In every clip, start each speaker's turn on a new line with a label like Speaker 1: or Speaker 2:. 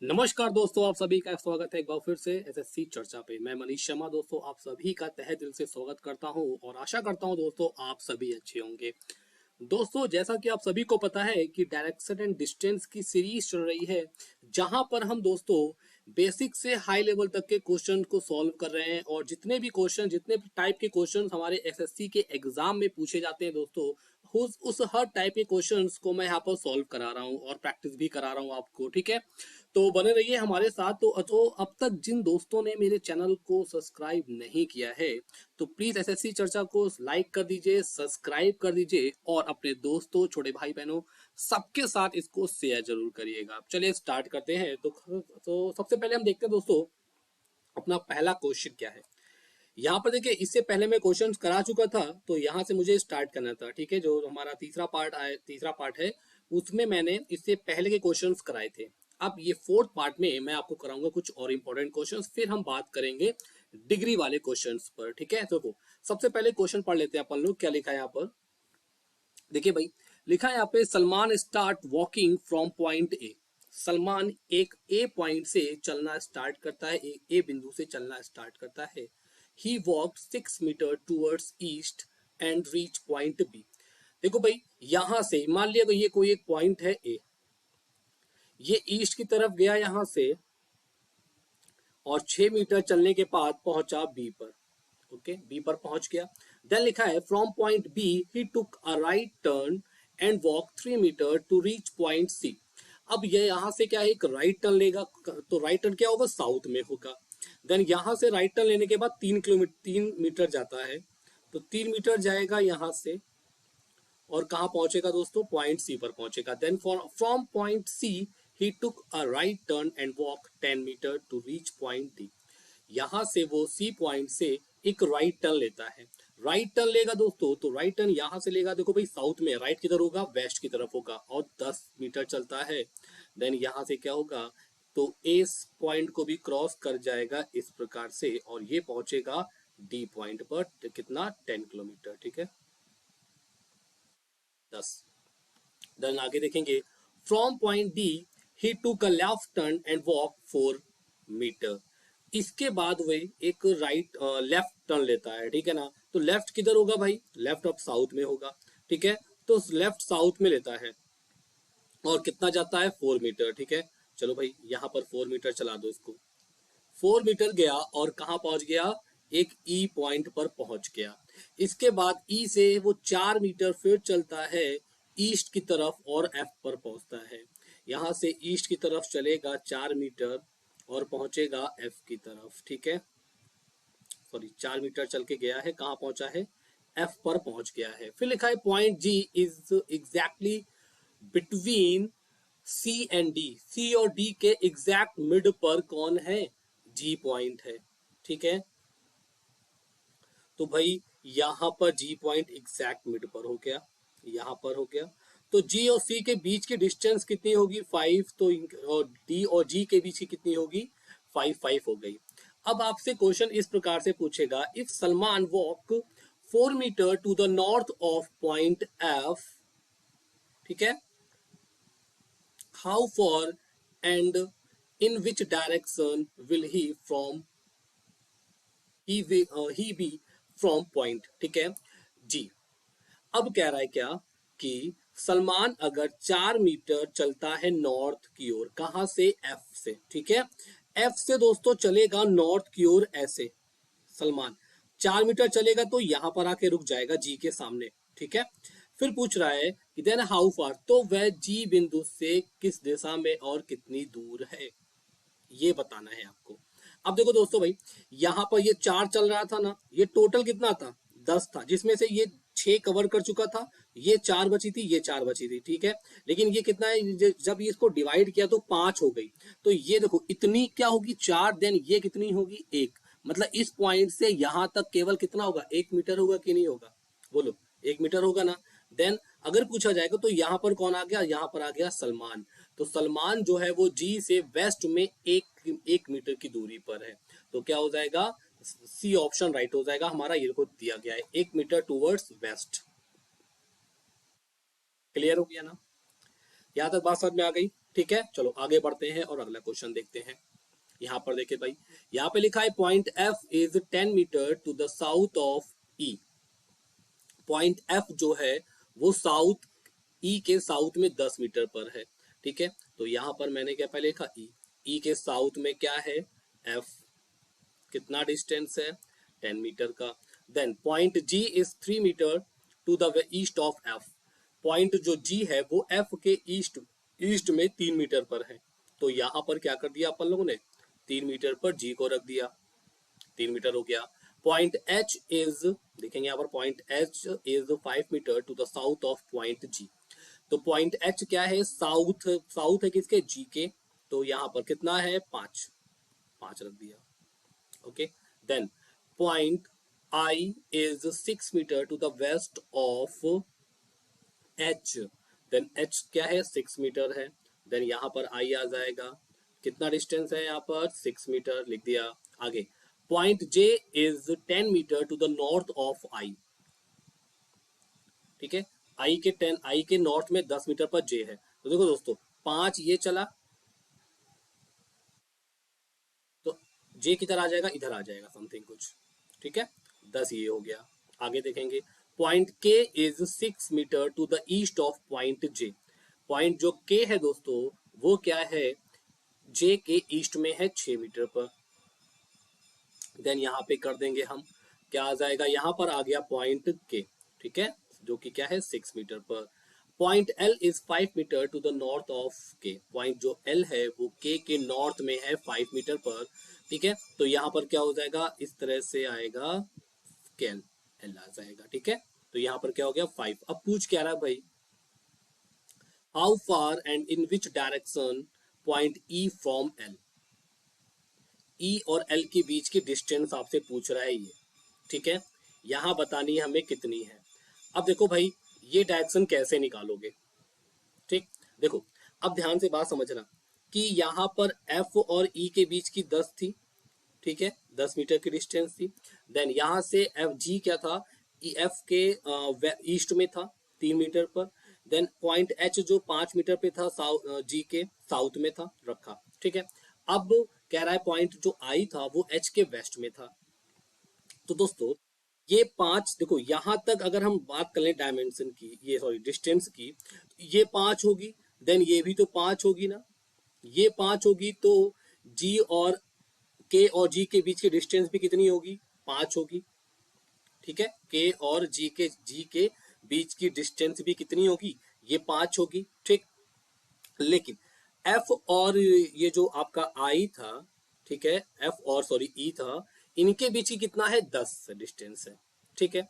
Speaker 1: नमस्कार दोस्तों, आप सभी का स्वागत है एक बार फिर से एसएससी चर्चा पे। मैं मनीष शर्मा दोस्तों आप सभी का तहे दिल से स्वागत करता हूं और आशा करता हूं दोस्तों आप सभी अच्छे होंगे। दोस्तों जैसा कि आप सभी को पता है कि डायरेक्शन एंड डिस्टेंस की सीरीज चल रही है, जहां पर हम दोस्तों बेसिक से हाई लेवल तक के क्वेश्चन को सॉल्व कर रहे हैं और जितने भी क्वेश्चन जितने टाइप के क्वेश्चन हमारे एसएससी के एग्जाम में पूछे जाते हैं दोस्तों, उस हर टाइप के क्वेश्चंस को मैं यहाँ पर सॉल्व करा रहा हूँ और प्रैक्टिस भी करा रहा हूँ आपको। ठीक है, तो बने रहिए हमारे साथ। तो अब तक जिन दोस्तों ने मेरे चैनल को सब्सक्राइब नहीं किया है तो प्लीज एसएससी चर्चा को लाइक कर दीजिए, सब्सक्राइब कर दीजिए और अपने दोस्तों, छोटे भाई बहनों सबके साथ इसको शेयर जरूर करिएगा। चलिए स्टार्ट करते हैं। तो सबसे पहले हम देखते हैं दोस्तों अपना पहला क्वेश्चन क्या है। यहाँ पर देखिए, इससे पहले मैं क्वेश्चंस करा चुका था तो यहाँ से मुझे स्टार्ट करना था। ठीक है, जो हमारा तीसरा पार्ट है उसमें मैंने इससे पहले के क्वेश्चंस कराए थे। अब ये फोर्थ पार्ट में मैं आपको कराऊंगा कुछ और इंपॉर्टेंट क्वेश्चंस, फिर हम बात करेंगे डिग्री वाले क्वेश्चंस पर। ठीक है, देखो सबसे पहले क्वेश्चन पढ़ लेते हैं अपन लोग। क्या लिखा है यहाँ पर, देखिए भाई, लिखा है यहाँ पे Salman start walking from point A. Salman एक ए पॉइंट से चलना स्टार्ट करता है, ए बिंदु से चलना स्टार्ट करता है। He walked 6 metre towards east and reach point B. देखो भाई, यहां से मान लिया तो ये कोई एक पॉइंट है ए, ये ईस्ट की तरफ गया यहां से और 6 मीटर चलने के बाद पहुंचा बी पर। ओके, बी पर पहुंच गया। देन लिखा है from point B he took a right turn and walk 3 metre to reach point C. अब ये यहां से क्या है, एक राइट टर्न लेगा, तो राइट टर्न क्या होगा, साउथ में होगा। देन यहां से राइट टर्न लेने के बाद 3 मीटर जाता है, तो 3 मीटर जाएगा यहां से और कहां पहुंचेगा दोस्तों, पॉइंट सी पर पहुंचेगा। Then from point C he took a right turn and walk 10 metre to reach point D. यहां से वो सी पॉइंट से एक राइट टर्न लेता है। राइट टर्न लेगा दोस्तों, तो राइट टर्न यहां से लेगा, देखो भाई साउथ में, राइट किधर होगा, वेस्ट की तरफ होगा और 10 मीटर चलता है। देन यहां से क्या होगा, तो एस पॉइंट को भी क्रॉस कर जाएगा इस प्रकार से और ये पहुंचेगा डी पॉइंट पर। कितना, 10 किलोमीटर। ठीक है, 10। देन आगे देखेंगे, from point D he took a left turn and walk 4 metre. इसके बाद वे एक राइट लेफ्ट टर्न लेता है। ठीक है ना, तो लेफ्ट किधर होगा भाई, लेफ्ट अब साउथ में होगा। ठीक है, तो लेफ्ट साउथ में लेता है और कितना जाता है, 4 मीटर। ठीक है, चलो भाई यहाँ पर 4 मीटर चला दो इसको। 4 मीटर गया और कहाँ पहुंच गया, एक ई पॉइंट पर पहुंच गया। इसके बाद ई से वो 4 मीटर फिर चलता है ईस्ट की तरफ और एफ पर पहुंचता है। यहां से ईस्ट की तरफ चलेगा 4 मीटर और पहुंचेगा एफ की तरफ। ठीक है, सॉरी 4 मीटर चल के गया है, कहां पहुंचा है, एफ पर पहुंच गया है। फिर लिखा है point G is exactly between C and D. C और डी के एग्जैक्ट मिड पर कौन है, जी पॉइंट है। ठीक है, तो भाई यहां पर जी पॉइंट एग्जैक्ट मिड पर हो गया, यहां पर हो गया। तो जी और सी के बीच की डिस्टेंस कितनी होगी, 5। तो और डी और जी के बीच की कितनी होगी, 5 हो गई। अब आपसे क्वेश्चन इस प्रकार से पूछेगा, if Salman walk 4 metre to the north of point F, ठीक है, how far and in which direction will he be from point. ठीक है जी, अब कह रहा है क्या कि सलमान अगर 4 मीटर चलता है नॉर्थ की ओर, कहां से, एफ से। ठीक है, एफ से दोस्तों चलेगा नॉर्थ की ओर ऐसे, सलमान 4 मीटर चलेगा तो यहां पर आके रुक जाएगा जी के सामने। ठीक है, फिर पूछ रहा है कि देन हाउ फार, तो वह जी बिंदु से किस दिशा में और कितनी दूर है, ये बताना है आपको। अब देखो दोस्तों भाई, यहाँ पर ये 4 चल रहा था ना, ये टोटल कितना था, 10 था, जिसमें से ये 6 कवर कर चुका था, ये 4 बची थी, ये 4 बची थी। ठीक है, लेकिन ये कितना है, जब इसको डिवाइड किया तो 5 हो गई। तो ये देखो इतनी क्या होगी, 4, देन ये कितनी होगी, 1। मतलब इस पॉइंट से यहां तक केवल कितना होगा, 1 मीटर होगा कि नहीं होगा, बोलो 1 मीटर होगा ना। देन अगर पूछा जाएगा तो यहाँ पर कौन आ गया, यहाँ पर आ गया सलमान। तो सलमान जो है वो जी से वेस्ट में 1 मीटर की दूरी पर है। तो क्या हो जाएगा, सी ऑप्शन राइट हो जाएगा हमारा, ये को दिया गया है 1 मीटर टूवर्ड्स वेस्ट। क्लियर हो गया ना, यहां तक बात समझ में आ गई। ठीक है, चलो आगे बढ़ते हैं और अगला क्वेश्चन देखते हैं। यहाँ पर देखिए भाई, यहाँ पे लिखा है point F is 10 metre to the south of E. Point F जो है वो साउथ ई के साउथ में 10 मीटर पर है। ठीक है, तो यहाँ पर मैंने क्या पहले लिखा, ई के साउथ में क्या है, एफ, कितना डिस्टेंस है, 10 मीटर का। Then point G is 3 metre to the east of F. Point जो जी है वो एफ के ईस्ट ईस्ट में 3 मीटर पर है। तो यहाँ पर क्या कर दिया अपन लोगों ने, 3 मीटर पर जी को रख दिया, 3 मीटर हो गया। पॉइंट एच इज, देखेंगे यहाँ पर point H is 5 metre to the south of point G. तो पॉइंट एच क्या है, साउथ, साउथ है किसके, जी के। तो यहाँ पर कितना है, 5, 5 रख दिया। Okay, then point I is 6 metre to the west of H. Then H क्या है, 6 मीटर है। देन यहाँ पर आई आ जाएगा, कितना डिस्टेंस है यहाँ पर, 6 मीटर लिख दिया। आगे point J is 10 metre to the north of I. ठीक है, आई के नॉर्थ में 10 मीटर पर जे है। तो देखो दोस्तों, 5 ये चला तो जे किधर आ जाएगा, इधर आ जाएगा समथिंग कुछ। ठीक है, 10 ये हो गया। आगे देखेंगे, point K is 6 metre to the east of point J. Point जो के है दोस्तों वो क्या है, जे के ईस्ट में है 6 मीटर पर। देन यहाँ पे कर देंगे हम, क्या आ जाएगा, यहाँ पर आ गया पॉइंट के। ठीक है, जो कि क्या है, 6 मीटर पर। Point L is 5 metre to the north of K. Point जो एल है वो के नॉर्थ में है 5 मीटर पर। ठीक है, तो यहाँ पर क्या हो जाएगा, इस तरह से आएगा, केल एल आ जाएगा। ठीक है, तो यहाँ पर क्या हो गया, 5। अब पूछ क्या रहा है भाई, how far and in which direction point E from L. E और एल के बीच की डिस्टेंस आपसे पूछ रहा है ये। ठीक है, यहाँ बतानी है हमें कितनी है। अब देखो भाई, ये डायरेक्शन कैसे निकालोगे। ठीक, देखो अब ध्यान से बात समझना कि यहाँ पर एफ और ई के बीच की 10 थी। ठीक है, 10 मीटर की डिस्टेंस थी। देन यहाँ से एफ जी क्या था, एफ के ईस्ट में था 3 मीटर पर। देन पॉइंट एच जो 5 मीटर पे था, जी के साउथ में था रखा। ठीक है, अब कह रहा है पॉइंट जो आई था वो एच के वेस्ट में था। तो दोस्तों ये 5, देखो यहां तक अगर हम बात कर लें डायमेंशन की, ये सॉरी डिस्टेंस की, ये 5 होगी। देन ये भी तो 5 होगी ना, ये 5 होगी। तो जी और के और जी के बीच की डिस्टेंस भी कितनी होगी, 5 होगी। ठीक है, के और जी के बीच की डिस्टेंस भी कितनी होगी, ये 5 होगी। ठीक, लेकिन एफ और ये जो आपका आई था, ठीक है, एफ और सॉरी ई था, इनके बीच की कितना है, 10 डिस्टेंस है। ठीक है,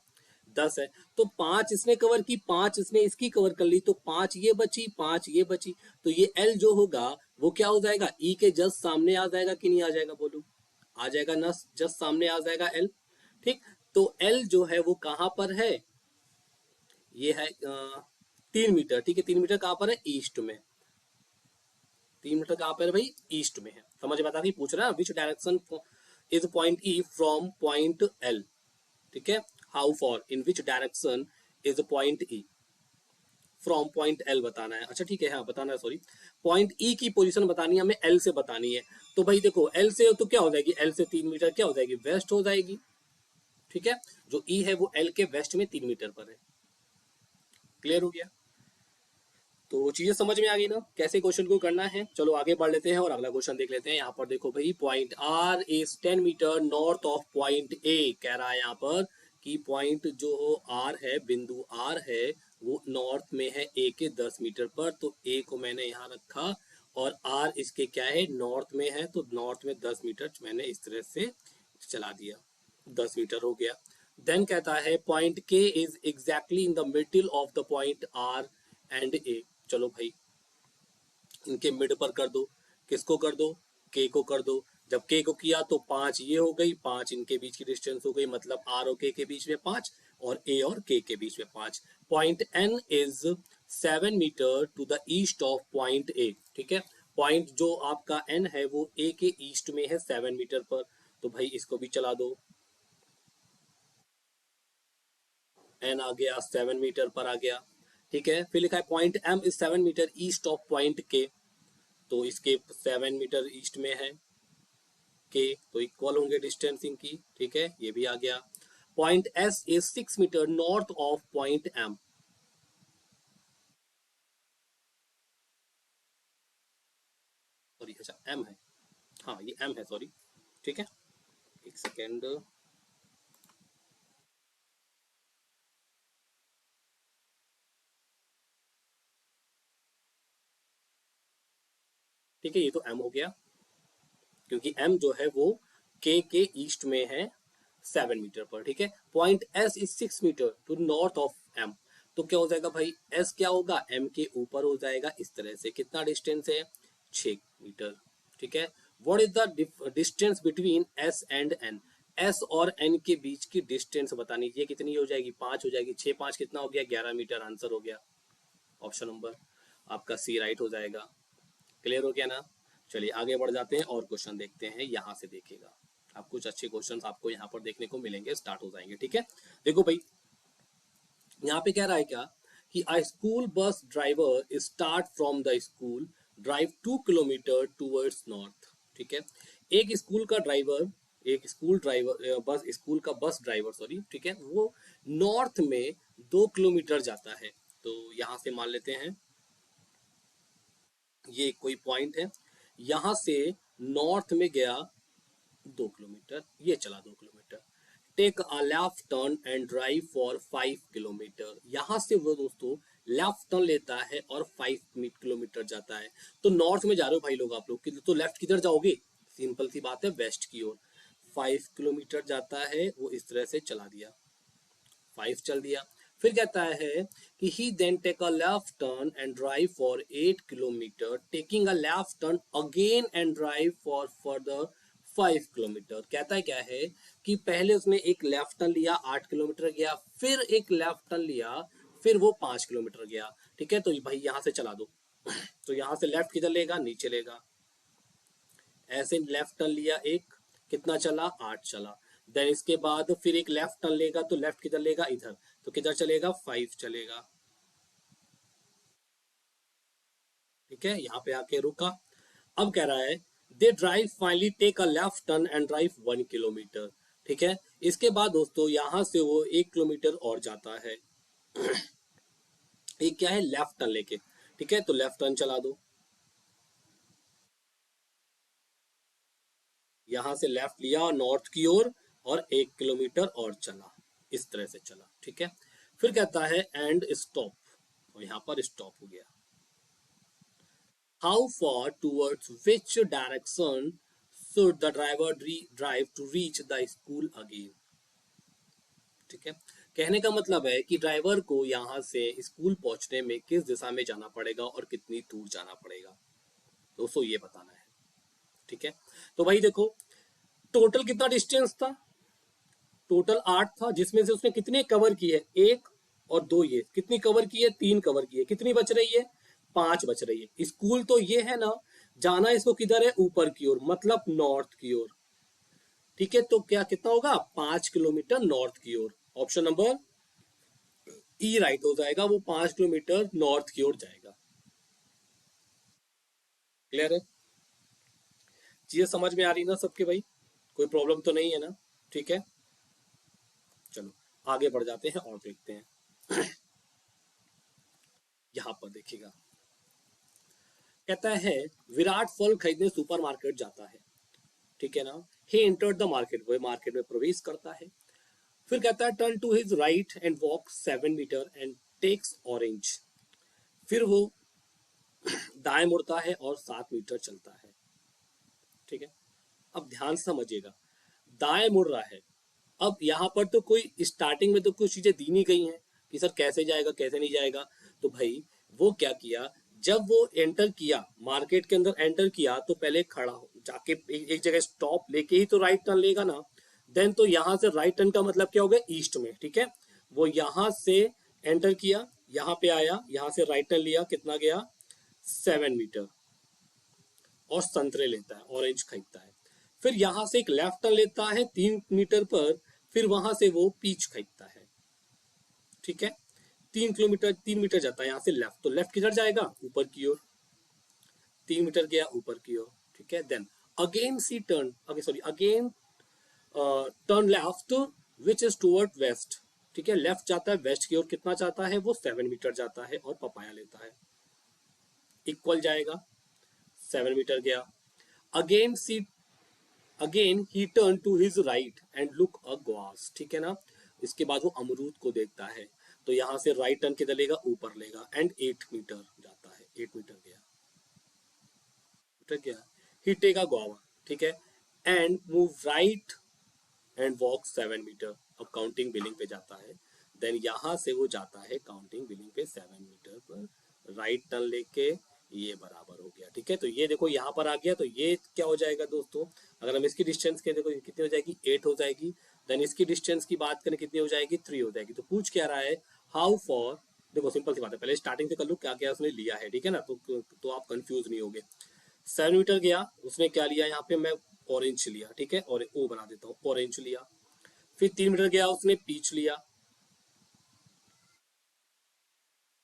Speaker 1: 10 है। तो 5 इसने कवर की, 5 इसने इसकी कवर कर ली, तो 5 ये बची, 5 ये बची। तो ये एल जो होगा वो क्या हो जाएगा, ई के जस्ट सामने आ जाएगा कि नहीं आ जाएगा, बोलो, आ जाएगा ना, जस्ट सामने आ जाएगा एल। ठीक, तो एल जो है वो कहां पर है, ये है 3 मीटर। ठीक है, 3 मीटर कहां पर है, ईस्ट में। 3 मीटर कहां पर है भाई, ईस्ट में है। समझ में आता है, पूछ रहा है which direction is point E from point L. ठीक है, how for in which direction is point E from point L बताना है। अच्छा ठीक है, हाँ बताना है, सॉरी, पॉइंट ई की पोजीशन बतानी है हमें, एल से बतानी है। तो भाई देखो एल से तो क्या हो जाएगी, एल से 3 मीटर क्या हो जाएगी, वेस्ट हो जाएगी। ठीक है, जो ई है वो एल के वेस्ट में 3 मीटर पर है। क्लियर हो गया, तो चीजें समझ में आ गई ना कैसे क्वेश्चन को करना है। चलो आगे बढ़ लेते हैं और अगला क्वेश्चन देख लेते हैं। यहाँ पर देखो भाई, point R is 10 metre north of point A. कह रहा है यहाँ पर कि पॉइंट जो आर है, बिंदु आर है, वो नॉर्थ में है ए के 10 मीटर पर। तो ए को मैंने यहाँ रखा और आर इसके क्या है, नॉर्थ में है, तो नॉर्थ में 10 मीटर मैंने इस तरह से चला दिया, 10 मीटर हो गया। देन कहता है point K is exactly in the middle of the point R and A. चलो भाई इनके मिड पर कर दो, किसको कर दो, के को कर दो। जब के को किया तो 5 ये हो गई, 5 इनके बीच की डिस्टेंस हो गई, मतलब आर और के बीच में 5 और ए और के बीच में 5। Point N is 7 metre to the east of point A. ठीक है, पॉइंट जो आपका एन है वो ए के ईस्ट में है 7 मीटर पर। तो भाई इसको भी चला दो, एन आ गया 7 मीटर पर आ गया। ठीक है, फिर लिखा है point M is 7 metre east of point K. तो इसके 7 मीटर ईस्ट में है के, तो इक्वल होंगे डिस्टेंस इनकी। ठीक है, ये भी आ गया। Point S is 6 metre north of point M. Sorry, अच्छा एम है, हाँ ये एम है, सॉरी। ठीक है, एक सेकेंड। ठीक है, ये तो एम हो गया, क्योंकि एम जो है वो के ईस्ट में है 7 मीटर पर। ठीक है, point S is 6 metre to north of M. तो क्या हो जाएगा भाई, एस क्या होगा, एम के ऊपर हो जाएगा इस तरह से। कितना डिस्टेंस है, 6 मीटर। ठीक है, what is the distance between S and N. S और एन के बीच की डिस्टेंस बतानी, ये कितनी हो जाएगी, 5 हो जाएगी। 6 5 कितना हो गया, 11 मीटर। आंसर हो गया ऑप्शन नंबर आपका सी राइट हो जाएगा। क्लियर हो गया ना। चलिए आगे बढ़ जाते हैं और क्वेश्चन देखते हैं। यहाँ से देखिएगा, आप कुछ अच्छे क्वेश्चंस आपको यहाँ पर देखने को मिलेंगे, स्टार्ट हो जाएंगे। ठीक है, देखो भाई यहाँ पे कह रहा है क्या कि अ school bus driver start from the school drive 2 kilometre towards north. ठीक है, एक स्कूल का ड्राइवर, एक स्कूल ड्राइवर बस स्कूल का बस ड्राइवर सॉरी, ठीक है, वो नॉर्थ में 2 किलोमीटर जाता है। तो यहाँ से मान लेते हैं ये कोई पॉइंट है, यहाँ से नॉर्थ में गया 2 किलोमीटर, ये चला 2 kilometre. Take a left turn and drive for 5 kilometre. यहाँ से वो दोस्तों लेफ्ट टर्न लेता है और 5 किलोमीटर जाता है। तो नॉर्थ में जा रहे हो भाई लोग, आप लोग तो लेफ्ट किधर जाओगे, सिंपल सी बात है, वेस्ट की ओर। 5 किलोमीटर जाता है वो, इस तरह से चला दिया, 5 चल दिया। फिर कहता है कि he then take a left turn and drive for 8 kilometre, taking a left turn again and drive for further 5 kilometre. कहता है क्या है कि पहले उसने एक लेफ्ट टर्न लिया, 8 किलोमीटर गया, फिर एक लेफ्ट टर्न लिया, फिर वो 5 किलोमीटर गया। ठीक है, तो भाई यहाँ से चला दो। तो यहाँ से लेफ्ट किधर लेगा, नीचे लेगा। ऐसे लेफ्ट टर्न लिया एक, कितना चला, 8 चला। देन इसके बाद फिर एक लेफ्ट टर्न लेगा, तो लेफ्ट किधर लेगा, इधर, तो किधर चलेगा, 5 चलेगा। ठीक है, यहाँ पे आके रुका। अब कह रहा है they drive finally take a left turn and drive 1 kilometre. ठीक है, इसके बाद दोस्तों यहाँ से वो 1 किलोमीटर और जाता है। एक क्या है, लेफ्ट टर्न लेके। ठीक है, तो लेफ्ट टर्न चला दो, यहाँ से लेफ्ट लिया नॉर्थ की ओर और 1 किलोमीटर और चला, इस तरह से चला। ठीक है, फिर कहता है एंड स्टॉप, और यहाँ पर स्टॉप हो गया। How far towards which direction should the driver drive to reach the school again. ठीक है, कहने का मतलब है कि ड्राइवर को यहाँ से स्कूल पहुंचने में किस दिशा में जाना पड़ेगा और कितनी दूर जाना पड़ेगा, दोस्तों ये बताना है। ठीक है, तो भाई देखो टोटल कितना डिस्टेंस था, टोटल 8 था, जिसमें से उसने कितने कवर किए, 1 और 2, ये कितनी कवर की है, 3 कवर की है। कितनी बच रही है, 5 बच रही है। स्कूल तो ये है ना, जाना इसको किधर है, ऊपर की ओर, मतलब नॉर्थ की ओर। ठीक है, तो क्या कितना होगा, 5 किलोमीटर नॉर्थ की ओर। ऑप्शन नंबर ई राइट हो जाएगा, वो 5 किलोमीटर नॉर्थ की ओर जाएगा। क्लियर है, चीजें समझ में आ रही ना सबके भाई, कोई प्रॉब्लम तो नहीं है ना। ठीक है, चलो आगे बढ़ जाते हैं और देखते हैं। यहाँ पर देखिएगा, कहता है विराट फल खरीदने सुपरमार्केट जाता है। ठीक है ना, ही एंटर्ड द मार्केट, वह मार्केट में प्रवेश करता है। फिर कहता है turn to his right and walk 7 metre and takes orange. फिर वो दाएं मुड़ता है और 7 मीटर चलता है। ठीक है, अब ध्यान से समझिएगा, दाएं मुड़ रहा है। अब यहाँ पर तो कोई स्टार्टिंग में तो कुछ चीजें दी नहीं गई हैं कि सर कैसे जाएगा कैसे नहीं जाएगा। तो भाई वो क्या किया, जब वो एंटर किया मार्केट के अंदर, एंटर किया तो पहले खड़ा हो जाके एक जगह स्टॉप लेके ही तो राइट टर्न लेगा ना। देन तो यहाँ से राइट टर्न का मतलब क्या हो गया, ईस्ट में। ठीक है, वो यहाँ से एंटर किया, यहाँ पे आया, यहाँ से राइट टर्न लिया, कितना गया, 7 मीटर, और संतरे लेता है, ऑरेंज खरीदता है। फिर यहाँ से एक लेफ्ट टर्न लेता है 3 मीटर पर, फिर वहां से वो पीच खरीदता है। ठीक है, 3 किलोमीटर 3 मीटर जाता है यहाँ से लेफ्ट, तो लेफ्ट किधर जाएगा, ऊपर की ओर। 3 मीटर गया ऊपर की ओर, ठीक है। Then again see turn, again turn left which is toward west, ठीक है। लेफ्ट जाता है वेस्ट की ओर, कितना जाता है वो 7 मीटर जाता है और पपाया लेता है, इक्वल जाएगा 7 मीटर गया। Again she again he turn to his right and look a ग्वास, ठीक है ना। इसके बाद वो अमरूद को देखता है, तो यहां से राइट टर्न किधर लेगा, ऊपर लेगा, एंड 8 मीटर जाता है, 8 मीटर गया, मीटर गया। ही टेक अ गुआवा, ठीक है, and move right and walk 7 metre. अब काउंटिंग बिलिंग पे जाता है, देन यहां से वो जाता है काउंटिंग बिलिंग पे 7 मीटर पर, राइट टर्न लेके, ये बराबर हो गया, ठीक है। तो ये देखो यहाँ पर आ गया, तो ये क्या हो जाएगा दोस्तों, अगर हम इसकी डिस्टेंस के देखो कितनी हो जाएगी, 8 हो जाएगी। देन इसकी डिस्टेंस की बात करें कितनी हो जाएगी, 3 हो जाएगी। तो पूछ क्या रहा है, हाउ फॉर, देखो सिंपल सी बात है, पहले स्टार्टिंग से कर लो क्या क्या उसने लिया है, ठीक है ना, तो आप कंफ्यूज नहीं होगे। 7 मीटर गया, उसने क्या लिया यहाँ पे, मैं ऑरेंज लिया, ठीक है, और ओ बना देता हूँ, ऑरेंज लिया। फिर 3 मीटर गया, उसने पीच लिया,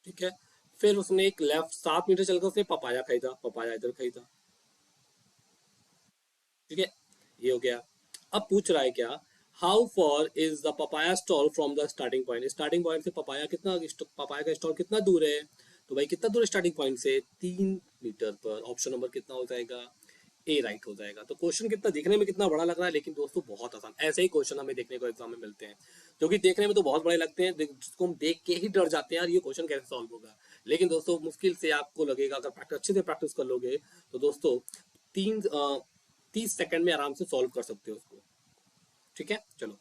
Speaker 1: ठीक है। फिर उसने एक लेफ्ट 7 मीटर चलकर उसने पपाया खरीदा, पपाया इधर खरीदा, ठीक है, ये हो गया। अब पूछ रहा है क्या, how for is the papaya stall from the starting point, starting point से पपाया कितना, पपाया का स्टॉल कितना दूर है, तो भाई कितना दूर है स्टार्टिंग पॉइंट से, 3 मीटर पर। ऑप्शन नंबर कितना हो जाएगा, ए राइट हो जाएगा। तो क्वेश्चन कितना दिखने में कितना बड़ा लग रहा है, लेकिन दोस्तों बहुत आसान, ऐसे ही क्वेश्चन हमें देखने को एग्जाम में मिलते हैं, जो कि देखने में तो बहुत बड़े लगते हैं, जिसको हम देख के ही डर जाते हैं यार, ये क्वेश्चन कैसे सॉल्व होगा। लेकिन दोस्तों मुश्किल से आपको लगेगा, अगर प्रैक्टिस अच्छे से प्रैक्टिस कर लोगे तो दोस्तों तीन 30 सेकंड में आराम से सॉल्व कर सकते हो उसको, ठीक है। चलो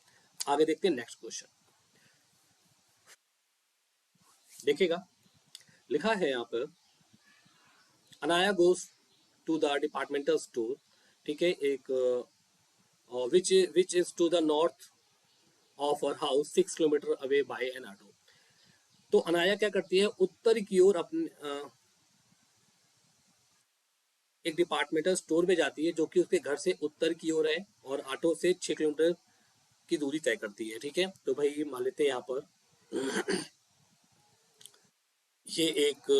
Speaker 1: आगे देखते हैं नेक्स्ट क्वेश्चन, देखिएगा। लिखा है यहाँ पर, Anaya goes to the departmental store, ठीक है, एक which is to the north of her house 6 kilometre away by an auto. तो अनाया क्या करती है, उत्तर की ओर अपने एक डिपार्टमेंटल स्टोर में जाती है, जो कि उसके घर से उत्तर की ओर है, और ऑटो से 6 किलोमीटर की दूरी तय करती है, ठीक है। तो भाई मान लेते हैं यहाँ पर ये एक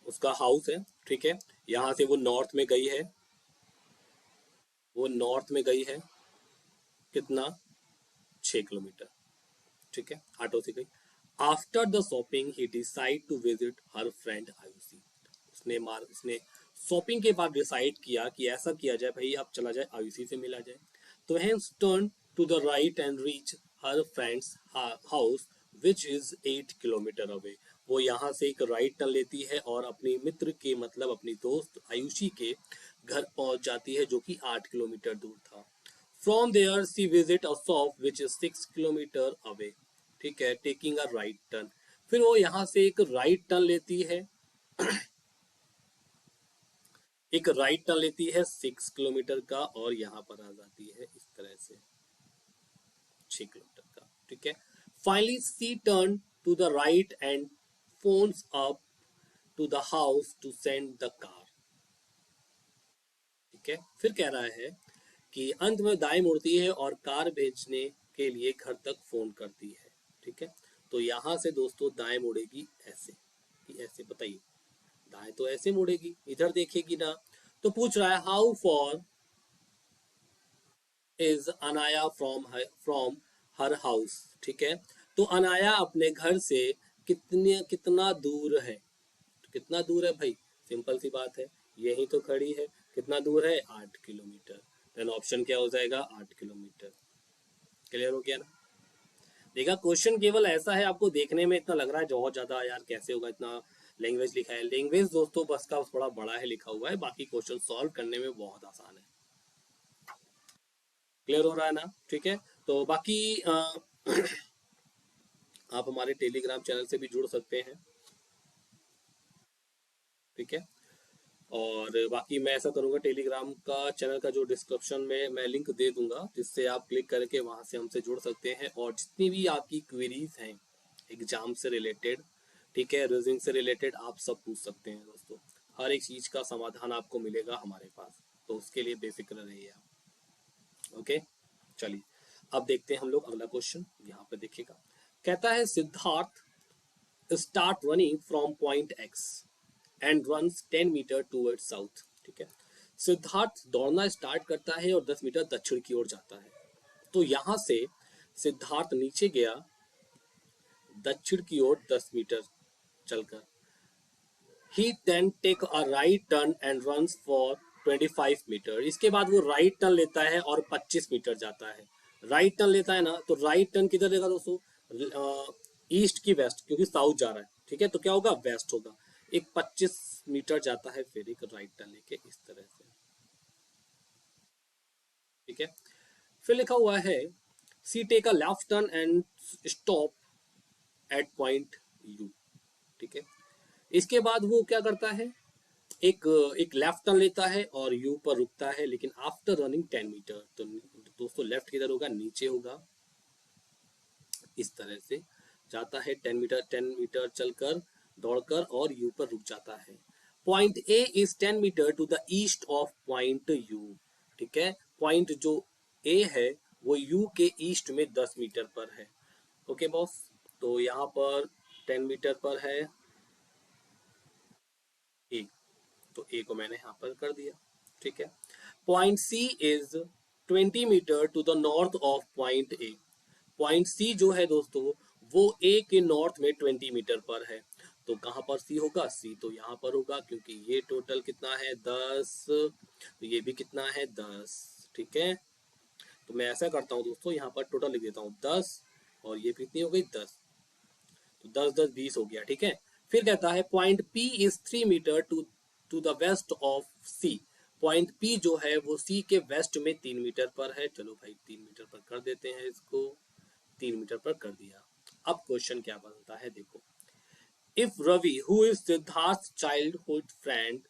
Speaker 1: उसका हाउस है, ठीक है। यहाँ से वो नॉर्थ में गई है, वो नॉर्थ में गई है, कितना, 6 किलोमीटर, ठीक है, ऑटो से गई। After the shopping he decide to visit her friend Ayushi. उसने शॉपिंग के बाद डिसाइड किया कि ऐसा किया जाए भाई, अब चला जाए आयुषी से मिला जाए। तो hence turn to the right and reach her friend's house which is 8 kilometre away. वो यहाँ से एक राइट टर्न लेती है और अपनी मित्र के, मतलब अपनी दोस्त आयुषी के घर पहुंच जाती है, जो कि 8 किलोमीटर दूर था। From there she visit a shop which is 6 kilometre away, ठीक है, टेकिंग अ राइट टर्न। फिर वो यहाँ से एक राइट टर्न लेती है, एक राइट टर्न लेती है 6 किलोमीटर का, और यहाँ पर आ जाती है इस तरह से 6 किलोमीटर का, ठीक है। Finally she turn to the right and phones up to the house to send the car, ठीक है। फिर कह रहा है कि अंत में दाएं मुड़ती है और कार भेजने के लिए घर तक फोन करती है, ठीक है। तो यहां से दोस्तों दाएं मुड़ेगी ऐसे, कि ऐसे, बताइए, दाएं तो ऐसे मुड़ेगी, इधर देखेगी ना। तो पूछ रहा है how for is Anaya from her house, ठीक है। तो अनाया अपने घर से कितना दूर है, तो कितना दूर है भाई, सिंपल सी बात है, यही तो खड़ी है, कितना दूर है, 8 किलोमीटर। देन ऑप्शन क्या हो जाएगा, 8 किलोमीटर। क्लियर हो गया ना। देखा, क्वेश्चन केवल ऐसा है, आपको देखने में इतना लग रहा है बहुत ज्यादा यार कैसे होगा, इतना लैंग्वेज लिखा है, लैंग्वेज दोस्तों बस का थोड़ा बड़ा है लिखा हुआ है, बाकी क्वेश्चन सॉल्व करने में बहुत आसान है। क्लियर हो रहा है ना, ठीक है। तो बाकी आप हमारे टेलीग्राम चैनल से भी जुड़ सकते हैं, ठीक है। और बाकी मैं ऐसा करूंगा, टेलीग्राम का चैनल का जो डिस्क्रिप्शन में मैं लिंक दे दूंगा, जिससे आप क्लिक करके वहां से हमसे जुड़ सकते हैं, और जितनी भी आपकी क्वेरीज हैं एग्जाम से रिलेटेड, ठीक है, रिजनिंग से रिलेटेड, आप सब पूछ सकते हैं दोस्तों। हर एक चीज का समाधान आपको मिलेगा हमारे पास, तो उसके लिए बेफिक्र रहिए आप, ओके। चलिए अब देखते हैं हम लोग अगला क्वेश्चन, यहाँ पे देखिएगा। कहता है Siddharth start running from point X and runs 10 meter towards south. ठीक है। सिद्धार्थ दौड़ना स्टार्ट करता है और 10 मीटर दक्षिण की ओर जाता है। तो यहां से सिद्धार्थ नीचे गया दक्षिण की ओर 10 मीटर चलकर। He then take a right turn and runs for 25 metre. इसके बाद वो राइट टर्न लेता है और 25 मीटर जाता है। राइट टर्न लेता है ना, तो राइट टर्न किधर लेगा दोस्तों? ईस्ट की वेस्ट, क्योंकि साउथ जा रहा है। ठीक है, तो क्या होगा? वेस्ट होगा। एक 25 मीटर जाता है, फिर एक राइट टर्न लेके इस तरह से। ठीक है, फिर लिखा हुआ है she take a left turn and stop at point U. ठीक है, इसके बाद वो क्या करता है? एक एक लेफ्ट टर्न लेता है और यू पर रुकता है, लेकिन आफ्टर रनिंग 10 मीटर। तो दोस्तों लेफ्ट किधर होगा? नीचे होगा, इस तरह से जाता है। 10 मीटर 10 मीटर चलकर दौड़कर और यू पर रुक जाता है। Point A is 10 metre to the east of point U. ठीक है, पॉइंट जो ए है वो यू के ईस्ट में 10 मीटर पर है। ओके बॉस, तो यहाँ पर 10 मीटर पर है ए, तो ए को मैंने यहाँ पर कर दिया। ठीक है, point C is 20 metre to the north of point A. Point C जो है दोस्तों वो ए के नॉर्थ में 20 मीटर पर है। तो कहाँ पर सी होगा? सी तो यहाँ पर होगा, क्योंकि ये टोटल कितना है? 10, तो ये भी कितना है? 10। ठीक है, तो मैं ऐसा करता हूँ दोस्तों, यहाँ पर टोटल लिख देता हूँ 10, और ये कितनी हो गई? 10। तो 10 10 20 हो गया। ठीक है, फिर कहता है point P is 3 metre to to the west of C. Point P जो है वो सी के वेस्ट में 3 मीटर पर है। चलो भाई 3 मीटर पर कर देते हैं इसको, 3 मीटर पर कर दिया। अब क्वेश्चन क्या बनता है देखो। If Ravi who is Siddharth childhood friend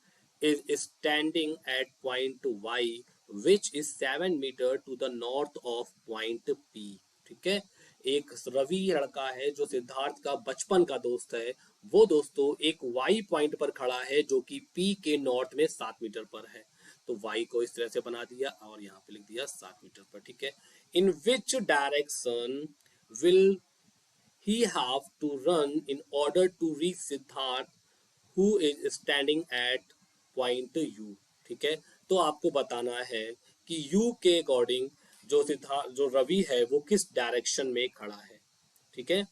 Speaker 1: is standing at point Y which is 7 metre to the north of point P. ठीक है, एक रवि लड़का है जो सिद्धार्थ का बचपन का दोस्त है। वो दोस्तों एक वाई पॉइंट पर खड़ा है जो कि पी के नॉर्थ में 7 मीटर पर है। तो वाई को इस तरह से बना दिया और यहाँ पे लिख दिया 7 मीटर पर। ठीक है, in which direction will he have to run in order to reach Siddharth who is standing at point U। ठीक है, तो आपको बताना है कि U के अकॉर्डिंग जो सिद्धार्थ जो रवि है वो किस डायरेक्शन में खड़ा है। ठीक है,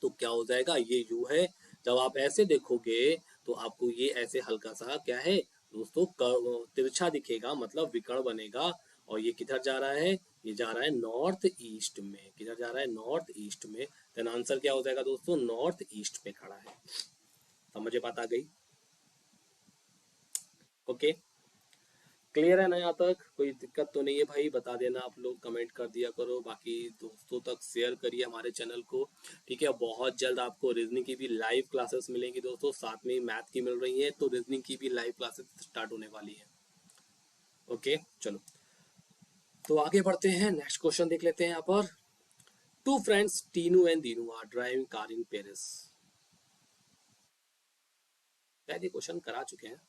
Speaker 1: तो क्या हो जाएगा? ये U है। जब आप ऐसे देखोगे तो आपको ये ऐसे हल्का सा क्या है दोस्तों? तिरछा दिखेगा, मतलब विकर्ण बनेगा। और ये किधर जा रहा है? ये जा रहा है नॉर्थ ईस्ट में। किधर जा रहा है? नॉर्थ ईस्ट में। देन आंसर क्या हो जाएगा दोस्तों? नॉर्थ ईस्ट में खड़ा है। समझे? बात आ गई? ओके, क्लियर है ना? यहाँ तक कोई दिक्कत तो नहीं है भाई? बता देना, आप लोग कमेंट कर दिया करो, बाकी दोस्तों तक शेयर करिए हमारे चैनल को। ठीक है, बहुत जल्द आपको रीजनिंग की भी लाइव क्लासेस मिलेंगी दोस्तों, साथ में मैथ की मिल रही है, तो रीजनिंग की भी लाइव क्लासेस स्टार्ट होने वाली है। ओके चलो, तो आगे बढ़ते हैं, नेक्स्ट क्वेश्चन देख लेते हैं यहाँ पर। Two friends Tinu and Dinu are driving car in Paris. शायद ये क्वेश्चन करा चुके हैं।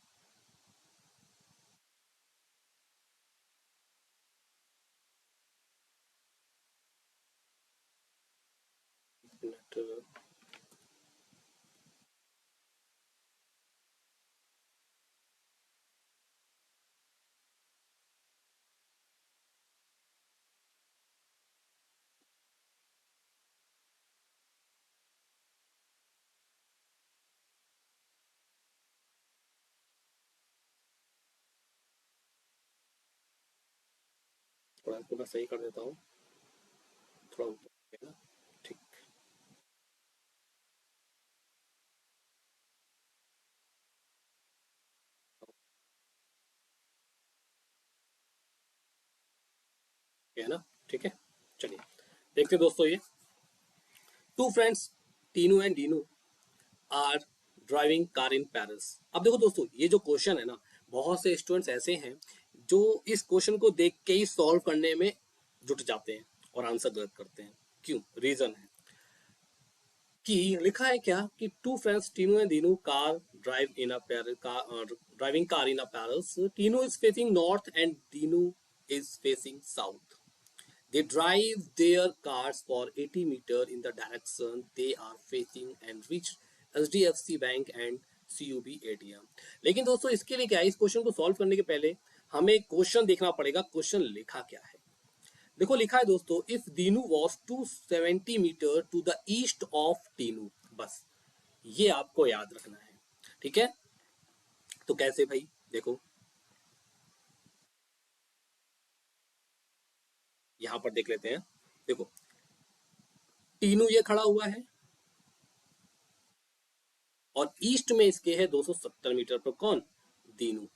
Speaker 1: थोड़ा इसको मैं सही कर देता हूँ, थोड़ा ऊपर है ना। ठीक है ना? ठीक है, चलिए देखते हैं दोस्तों। ये two friends Tinu and Dinu are driving car in Paris. अब देखो दोस्तों, ये जो क्वेश्चन है ना, बहुत से स्टूडेंट्स ऐसे हैं जो इस क्वेश्चन को देख के ही सॉल्व करने में जुट जाते हैं और आंसर गलत करते हैं। क्यों? रीजन है कि लिखा है क्या कि two friends Tinu and Dinu car drive in a Paris, driving car in a Paris. Tinu is facing north and Dinu is facing south. They drive their cars for 80 meters in the direction they are facing and reach HDFC Bank and CUB ATM। लेकिन दोस्तों इसके लिए क्या है, इस question को solve करने के पहले हमें क्वेश्चन देखना पड़ेगा, क्वेश्चन लिखा क्या है। देखो लिखा है दोस्तों, if Dinu was 270 metre to the east of Tinu, बस ये आपको याद रखना है। ठीक है, तो कैसे भाई, देखो यहां पर देख लेते हैं। देखो टीनू ये खड़ा हुआ है और ईस्ट में इसके है 270 मीटर पर, कौन, दीनू।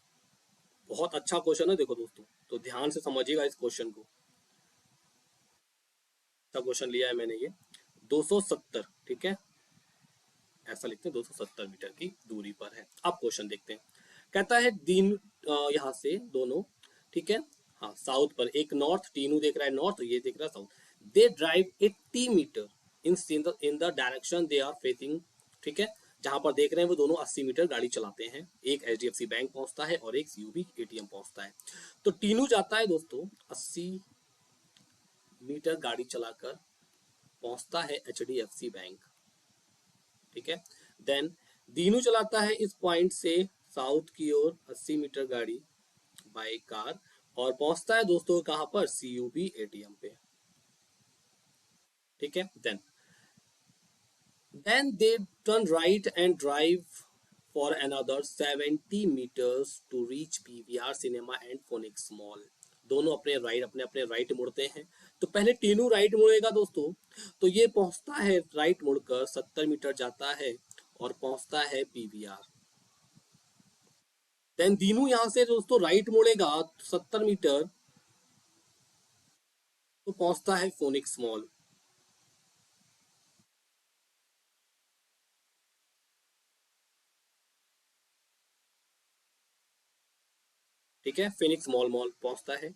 Speaker 1: बहुत अच्छा क्वेश्चन है देखो दोस्तों, तो ध्यान से समझिएगा इस क्वेश्चन को। अच्छा क्वेश्चन लिया है मैंने ये 270, ठीक है, ऐसा लिखते हैं 270 मीटर की दूरी पर है। अब क्वेश्चन देखते हैं, कहता है दीन यहाँ से दोनों, ठीक है, हाँ साउथ पर, एक नॉर्थ, टीनू देख रहा है नॉर्थ, ये देख रहा है south. They drive 80 metre in the direction they are facing, ठीक है, जहां पर देख रहे हैं वो दोनों 80 मीटर गाड़ी चलाते हैं। एक HDFC बैंक पहुंचता है और एक CUB ATM पहुंचता है। तो टीनू जाता है दोस्तों 80 मीटर गाड़ी चलाकर पहुंचता है HDFC बैंक, ठीक है। देन दीनू चलाता है इस पॉइंट से साउथ की ओर 80 मीटर गाड़ी बाय कार और पहुंचता है दोस्तों कहां पर, CUB ATM पे, ठीक है। Then they turn right and drive for another 70 meters to reach PVR cinema and Phoenix mall. दोनों अपने अपने राइट मुड़ते हैं। तो पहले टीनू राइट मुड़ेगा दोस्तों, तो ये पहुंचता है राइट मुड़कर 70 मीटर जाता है और पहुंचता है PVR। देन दीनू यहां से दोस्तों राइट मुड़ेगा 70 मीटर तो पहुंचता है फोनिक्स मॉल। ठीक है, फिनिक्स मॉल पहुंचता है।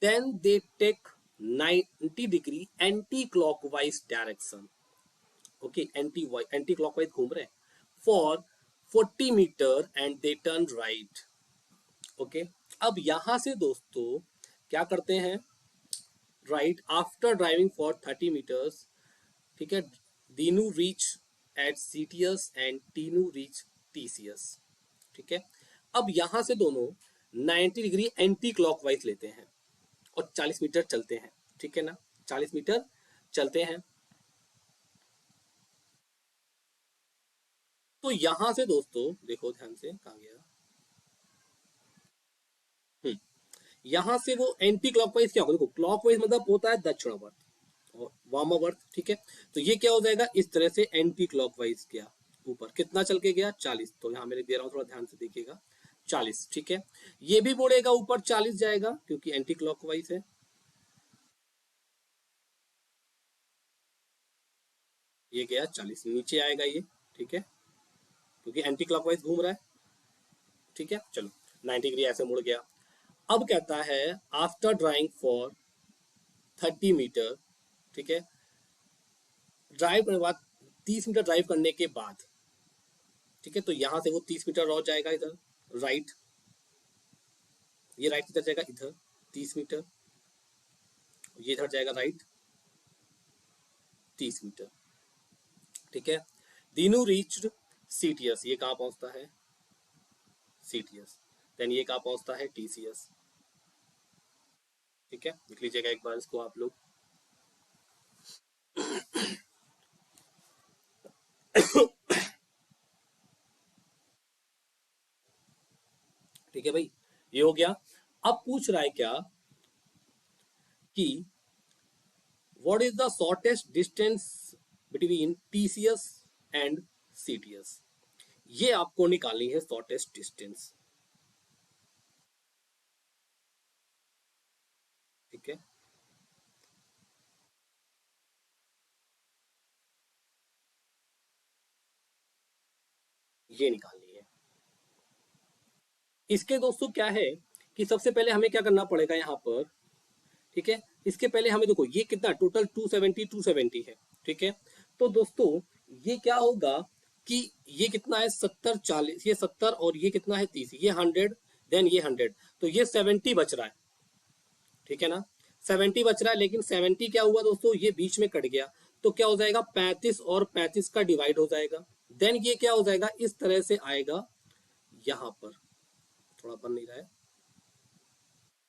Speaker 1: Then they take 90 degree anti clockwise direction, okay, anti clockwise घूम रहे हैं for 40 metre and they turn right, okay. अब यहां से दोस्तों क्या करते हैं, right after driving for 30 metres, ठीक है, Dinu reach at CTS and Tinu reach TCS, ठीक है। अब यहां से दोनों 90 डिग्री एंटी क्लॉकवाइज लेते हैं और 40 मीटर चलते हैं, ठीक है ना, 40 मीटर चलते हैं। तो यहां से दोस्तों देखो ध्यान से, कहां गया, यहां से वो एंटी क्लॉकवाइज क्या होगा, देखो क्लॉकवाइज मतलब होता है दक्षिणावर्त और वामावर्त, ठीक है। तो ये क्या हो जाएगा, इस तरह से एंटी क्लॉकवाइज गया, ऊपर कितना चल के गया 40, तो यहाँ मैंने दे रहा हूँ थोड़ा ध्यान से देखिएगा 40, ठीक है। ये भी मुड़ेगा ऊपर 40 जाएगा क्योंकि एंटी क्लॉकवाइज है, ये गया 40 नीचे आएगा ये, ठीक है, क्योंकि एंटी क्लॉकवाइज घूम रहा है, ठीक है। चलो 90 डिग्री ऐसे मुड़ गया। अब कहता है आफ्टर ड्राइविंग फॉर 30 मीटर, ठीक है, ड्राइव करने के बाद 30 मीटर ड्राइव करने के बाद, ठीक है, तो यहां से वो 30 मीटर और जाएगा इधर राइट, ये राइट किधर जाएगा, इधर 30 मीटर, ये इधर जाएगा राइट 30 मीटर, ठीक है। दीनू रीच्ड CTS, ये कहां पहुंचता है CTS, देन ये कहां पहुंचता है TCS, ठीक है। लिख लीजिएगा एक बार इसको आप लोग। ठीक है भाई, ये हो गया। अब पूछ रहा है क्या कि what is the shortest distance between TCS and CTS, ये आपको निकालनी है शॉर्टेस्ट डिस्टेंस, ठीक है। ये निकालनी है। इसके दोस्तों क्या है कि सबसे पहले हमें क्या करना पड़ेगा यहाँ पर, ठीक है, इसके पहले हमें देखो ये कितना टोटल 270 है, ठीक है। तो दोस्तों ये क्या होगा कि ये कितना है 70 40, ये 70 और ये कितना है 30, ये 100, देन ये 100, तो ये 70 बच रहा है, ठीक है ना, 70 बच रहा है। लेकिन 70 क्या हुआ दोस्तों, ये बीच में कट गया, तो क्या हो जाएगा 35 और 35 का डिवाइड हो जाएगा, देन ये क्या हो जाएगा, इस तरह से आएगा यहाँ पर, थोड़ा बन नहीं रहा है,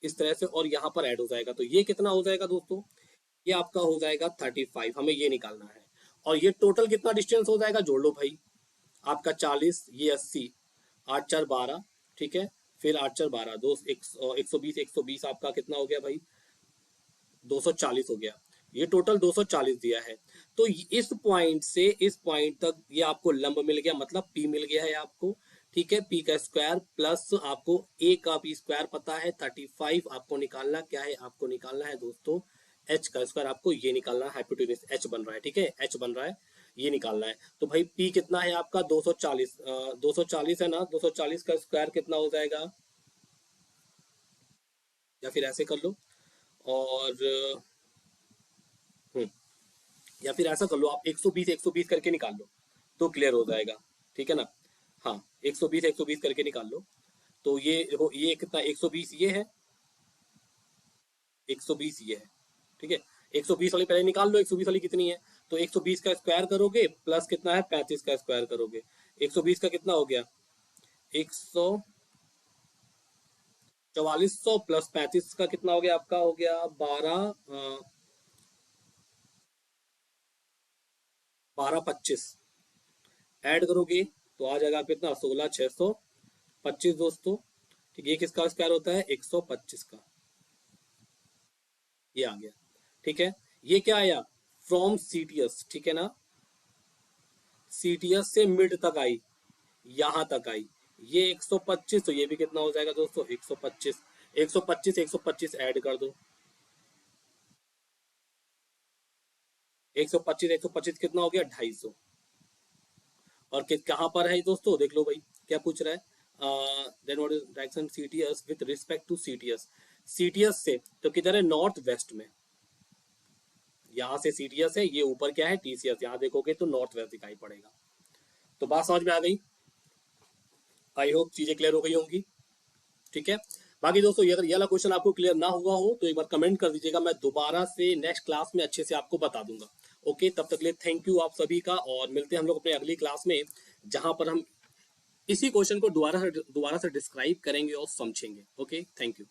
Speaker 1: इस तरह से, और यहाँ पर ऐड हो जाएगा। तो ये कितना हो जाएगा दोस्तों, ये आपका हो जाएगा 35, हमें ये निकालना है। और ये टोटल कितना डिस्टेंस हो जाएगा, जोड़ लो भाई, आपका 40, ये 80, 8 4 12, ठीक है, फिर 8 4 12, 120, 120 आपका कितना हो गया भाई, 240 हो गया। ये टोटल 240 दिया है। तो इस पॉइंट से इस पॉइंट तक ये आपको लंब मिल गया, मतलब पी मिल गया है आपको, ठीक है, पी का स्क्वायर प्लस आपको ए का पी स्क्वायर पता है 35, आपको निकालना क्या है, आपको निकालना है दोस्तों एच का स्क्वायर, आपको ये निकालना है, हाइपोटेन्यूज एच बन रहा है, ठीक है, एच बन रहा है, ये निकालना है। तो भाई पी कितना है आपका 240, 240 है ना, 240 का स्क्वायर कितना हो जाएगा, या फिर ऐसे कर लो, और हम्म, या फिर ऐसा कर लो आप 120 120 करके निकाल लो, तो क्लियर हो जाएगा, ठीक है ना। हाँ, 120 120 करके निकाल लो। तो ये देखो, ये कितना, 120 ये है, 120 ये है, ठीक है। 120 वाली पहले निकाल लो, 120 वाली कितनी है, तो 120 का स्क्वायर करोगे प्लस कितना है 35 का स्क्वायर करोगे, 120 का कितना हो गया, 14400 प्लस 35 का कितना हो गया, आपका हो गया 12 25, ऐड करोगे तो आ जाएगा कितना, 16625 दोस्तों, ठीक है। ये किसका स्क्वायर होता है, 125 का, ये आ गया, ठीक है। ये क्या आया, फ्रॉम सीटीएस, ठीक है ना, सीटीएस से मिड तक आई, यहां तक आई, ये 125, तो ये भी कितना हो जाएगा दोस्तों, 125, 125 125 ऐड कर दो, 125 125 कितना हो गया, 250। और कहाँ पर है दोस्तों, देख लो भाई, क्या पूछ रहा है, then what is direction CTS with respect to CTS, CTS से तो किधर है, नॉर्थ वेस्ट में, यहाँ से सीटीएस है, ये ऊपर क्या है टीसीएस, यहाँ देखोगे तो नॉर्थ वेस्ट दिखाई पड़ेगा। तो बात समझ में आ गई, आई होप चीजें क्लियर हो गई होंगी, ठीक है। बाकी दोस्तों ये अगर ये वाला क्वेश्चन आपको क्लियर ना हुआ हो तो एक बार कमेंट कर दीजिएगा, मैं दोबारा से नेक्स्ट क्लास में अच्छे से आपको बता दूंगा। ओके, तब तक के लिए थैंक यू आप सभी का, और मिलते हैं हम लोग अपने अगली क्लास में, जहां पर हम इसी क्वेश्चन को दोबारा से डिस्क्राइब करेंगे और समझेंगे। Okay, thank you.